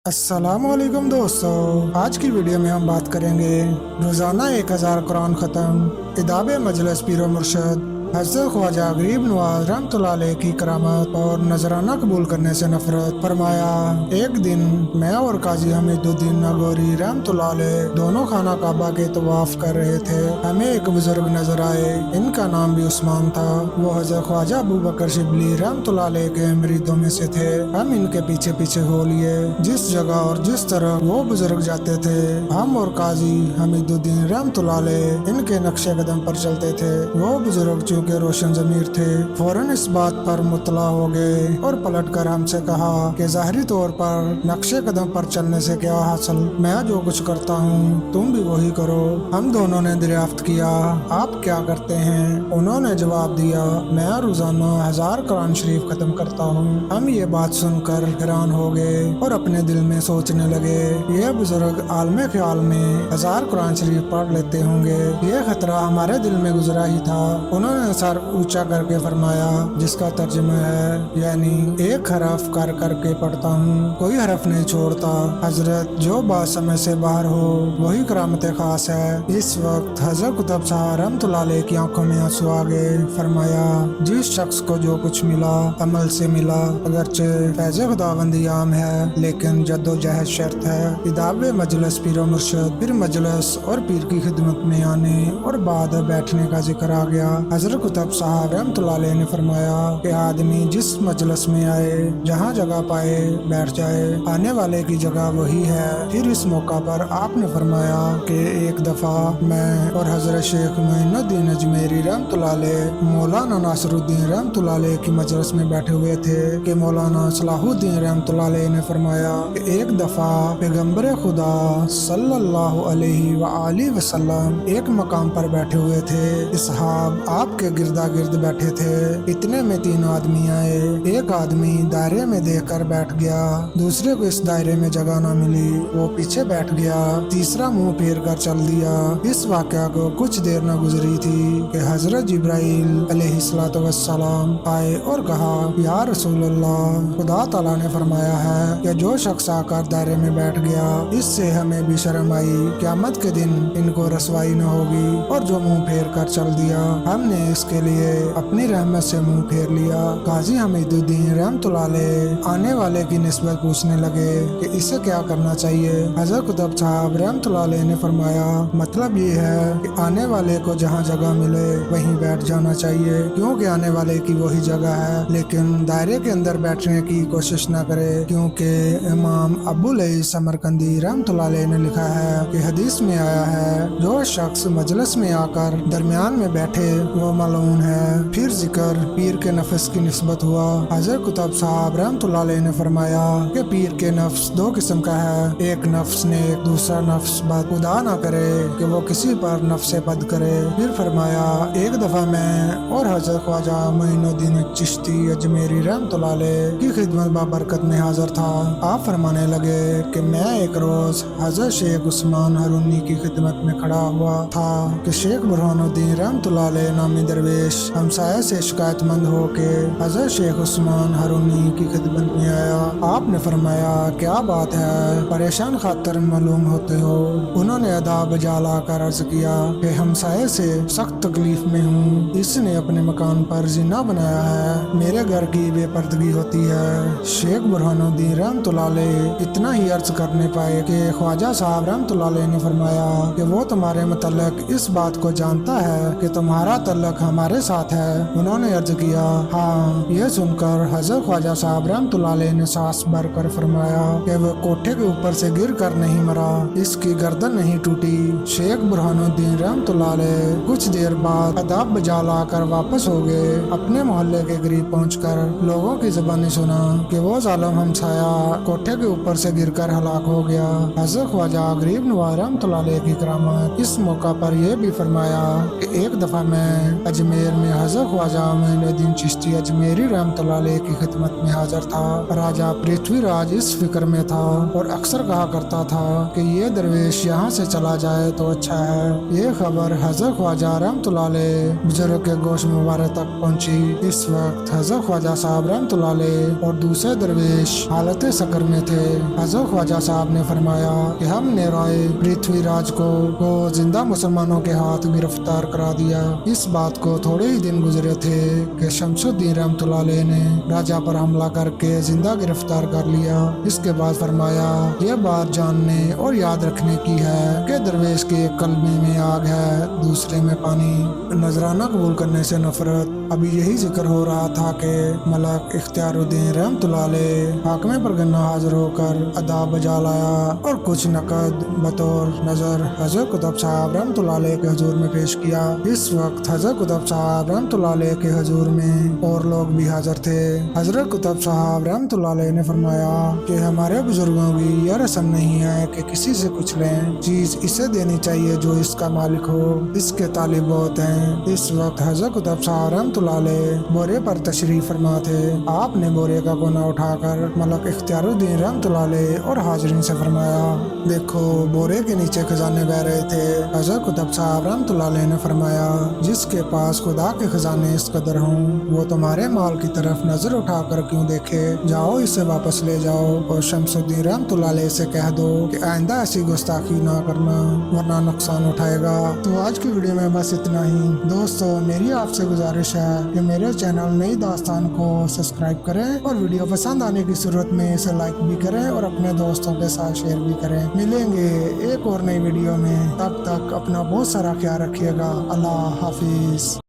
अस्सलाम वालेकुम दोस्तों, आज की वीडियो में हम बात करेंगे रोज़ाना 1000 कुरान ख़त्म इदाबे मजलिस पीर मुर्शद हज़रत ख्वाजा गरीब नवाज रहमतुल्लाह अलैह की करामत और नजराना कबूल करने से नफरत। फरमाया, एक दिन मैं और काजी हमीदुद्दीन नागौरी रहमतुल्लाह अलैह दोनों खाना काबा के तवाफ कर रहे थे। हमें एक बुजुर्ग नजर आए, इनका नाम भी उस्मान था। वो हज़रत ख्वाजा अबू बकर शिबली रहमतुल्लाह अलैह के मुरीदों में से थे। हम इनके पीछे पीछे हो लिए। जिस जगह और जिस तरह वो बुजुर्ग जाते थे, हम और काजी हमीदुद्दीन रहमतुल्लाह अलैह इनके नक्शे कदम पर चलते थे। वो बुजुर्ग के रोशन जमीर थे, फौरन इस बात पर मुतला हो गए और पलटकर हमसे कहा कि ज़ाहिरी तौर पर नक्शे कदम पर चलने से क्या हासिल, मैं जो कुछ करता हूँ तुम भी वही करो। हम दोनों ने दरियाफ्त किया, आप क्या करते हैं? उन्होंने जवाब दिया, मैं रोजाना 1000 कुरान शरीफ खत्म करता हूँ। हम ये बात सुनकर हैरान हो गए और अपने दिल में सोचने लगे, ये बुजुर्ग आलमे ख्याल में 1000 कुरान शरीफ पढ़ लेते होंगे। ये खतरा हमारे दिल में गुजरा ही था। उन्होंने सर ऊंचा करके फरमाया, जिसका तर्जुमा है यानी एक हरफ कर करके पढ़ता हूँ, कोई हरफ नहीं छोड़ता। हजरत, जो बात समय से बाहर हो वही करामत खास है। इस वक्त हजरत कुतुब साहब रहमतुल्लाह अलैह की आंखों में आंसू आ गए। फरमाया, जिस शख्स को जो कुछ मिला अमल से मिला, अगरचे फैज़ खुदाबंदी आम है लेकिन जद्दोजहद शर्त है। इदाबे मजलिस पीर मुर्शद, फिर मजलिस और पीर की खिदमत में आने और बाद बैठने का जिक्र आ गया। हजरत कुतुब साहब रहमतुल्लाह अलैह ने फरमाया कि आदमी जिस मजलिस में आए, जहाँ जगह पाए बैठ जाए, आने वाले की जगह वही है। फिर इस मौका पर आपने फरमाया कि एक दफा मैं और हजरत शेख मोइनुद्दीन अजमेरी रहमतुल्लाह अलैह मौलाना नासिरुद्दीन रहमतुल्लाह अलैह की मजलिस में बैठे हुए थे कि मौलाना सलाहुद्दीन रहमतुल्लाह अलैह ने फरमाया कि एक दफा पैगम्बर खुदा सल्लल्लाहु अलैहि व आलिहि वसल्लम एक मकाम पर बैठे हुए थे। इसहाब आपके गिरदा गिर्द बैठे थे। इतने में 3 आदमी आए। एक आदमी दायरे में देखकर बैठ गया, दूसरे को इस दायरे में जगह न मिली, वो पीछे बैठ गया, तीसरा मुंह फेर कर चल दिया। इस वाकया को कुछ देर न गुजरी थी कि हजरत जिब्राइल अलैहिस्सलातु वस्सलाम आए और कहा, या रसूलल्लाह, खुदा ताला ने फरमाया है कि जो शख्स आकर दायरे में बैठ गया, इससे हमें भी शर्म आई, क़यामत के दिन इनको रसवाई न होगी। और जो मुंह फेर कर चल दिया, हमने इसके लिए अपनी रहमत से मुंह फेर लिया। काजी हमीदुद्दीन रहमतुल्लाह अलैह आने वाले की निस्बत पूछने लगे कि इसे क्या करना चाहिए। हजरत कुतुब साहब रहमतुल्लाह अलैह ने फरमाया, मतलब ये है कि आने वाले को जहाँ जगह मिले वहीं बैठ जाना चाहिए, क्योंकि आने वाले की वही जगह है। लेकिन दायरे के अंदर बैठने की कोशिश न करे, क्योंकि इमाम अबुल समरकंदी रहमतुल्लाह अलैह ने लिखा है कि हदीस में आया है, जो शख्स मजलिस में आकर दरमियान में बैठे वो मलऊन है। फिर जिक्र पीर के नफ्स की निस्बत हुआ। हजरत कुतुब साहब रहमतुल्लाह अलैह ने फरमाया कि पीर के नफ्स 2 किस्म का है। एक नफ्स ने दूसरा नफ्स बद खुदा ना करे कि वो किसी पर नफ्स बद करे। फिर फरमाया, एक दफा मैं और हजरत ख्वाजा मोइनुद्दीन चिश्ती अजमेरी रहमतुल्लाह अलैह की खिदमत बाबरकत में हाजिर था। आप फरमाने लगे कि मैं एक रोज हजरत शेख उस्मान हरूनी की खिदमत में खड़ा हुआ था कि शेख बुरहानुद्दीन रहमतुल्लाह अलैह नामी दरवेश हमसाया से शिकायतमंद हो के हजरत शेख उस्मान हरूनी की खिदमत में आया। आपने फरमाया, क्या बात है, परेशान खातर मालूम होते हो। उन्होंने अदा बजा ला कर अर्ज किया कि हमसाये से सख्त तकलीफ में हूँ, इसने अपने मकान पर जिना बनाया है, मेरे घर की बेपर्दगी होती है। शेख बुरहानुद्दीन रहमतुल्लाह अलैह इतना ही अर्ज करने पाए कि ख्वाजा साहब रहमतुल्लाह अलैह ने फरमाया कि वो तुम्हारे मुतल्लिक इस बात को जानता है कि तुम्हारा तल्लक हमारे साथ है। उन्होंने अर्ज किया, हाँ। यह सुनकर हजरत ख्वाजा साहब रहमतुल्लाह अलैह ने सांस भर कर फरमाया कि वह कोठे के ऊपर से गिर कर नहीं मरा, इसकी गर्दन नहीं टूटी। शेख बुरहानुद्दीन रहमतुल्लाह अलैह कुछ देर बाद अदाब बजा ला कर वापस हो गए। अपने मोहल्ले के करीब पहुंचकर लोगों की ज़बानी सुना कि वो जालिम हमसाया कोठे के ऊपर से गिरकर हलाक हो गया। हजरत ख्वाजा गरीब नवाज रहमतुल्लाह अलैह की करामत। इस मौका पर यह भी फरमाया कि एक दफा मैं अजमेर में हज़रत ख्वाजा मोइनुद्दीन चिश्ती अजमेरी रहमतुल्लाह अलैह की खिदमत में हाजिर था। राजा पृथ्वीराज इस फिक्र में था और अक्सर कहा करता था कि ये दरवेश यहाँ से चला जाए तो अच्छा है। ये खबर हज़रत ख्वाजा रहमतुल्लाह अलैह बुजुर्ग के गोश मुबारक तक पहुँची। इस वक्त हज़रत ख्वाजा साहब रहमतुल्लाह अलैह और दूसरे दरवेश हालत सकर में थे। हज़रत ख्वाजा साहब ने फरमाया कि हमने राय पृथ्वीराज को जिंदा मुसलमानों के हाथ गिरफ्तार करा दिया। इस बात को थोड़े ही दिन गुजरे थे कि शमसुद्दीन रहमतुल्लाह अलैह ने राजा पर हमला करके जिंदा गिरफ्तार कर लिया। इसके बाद फरमाया यह बात जानने और याद रखने की है कि दरवेश के एक कलमे में आग है, दूसरे में पानी। नजराना कबूल करने से नफरत। अभी यही जिक्र हो रहा था कि मलक इख्तियारुद्दीन रहमतुल्लाह अलैह हाकिम पर गन्ना हाजिर होकर अदा बजा लाया और कुछ नकद बतौर नजर हजरत कुतुब साहब रहमतुल्लाह अलैह के हुजूर में पेश किया। इस वक्त हजरत कुतुब साहब रहमतुल्लाह अलैह के हुजूर में और लोग भी हाजिर थे। हजरत कुतुब साहब रहमतुल्लाह अलैह ने फरमाया कि हमारे बुजुर्गों की यह रस्म नहीं है कि किसी से कुछ लें, चीज इसे देनी चाहिए जो इसका मालिक हो, इसके तालिब बहुत हैं। इस वक्त हजरत कुतुब साहब रहमतुल्लाह अलैह बोरे पर तशरीफ फरमा थे। आपने बोरे का कोना उठाकर मलक इख्तियारुद्दीन रहमतुल्लाह अलैह और हाजरीन से फरमाया देखो बोरे के नीचे खजाने बह रहे थे। हजरत कुतुब साहब रहमतुल्लाह अलैह ने फरमाया जिसके पास खुदा के खजाने इस कदर हों वो तुम्हारे माल की तरफ नजर उठाकर क्यों देखे, जाओ इसे वापस ले जाओ और शमसुद्दीन रहमतुल्लाह अलैह से कह दो कि आइंदा ऐसी गुस्ताखी ना करना वरना नुकसान उठाएगा। तो आज की वीडियो में बस इतना ही। दोस्तों मेरी आपसे गुजारिश है कि मेरे चैनल नई दास्तान को सब्सक्राइब करें और वीडियो पसंद आने की सूरत में इसे लाइक भी करें और अपने दोस्तों के साथ शेयर भी करें। मिलेंगे एक और नई वीडियो में, तब तक अपना बहुत सारा ख्याल रखिएगा। अल्लाह हाफिज।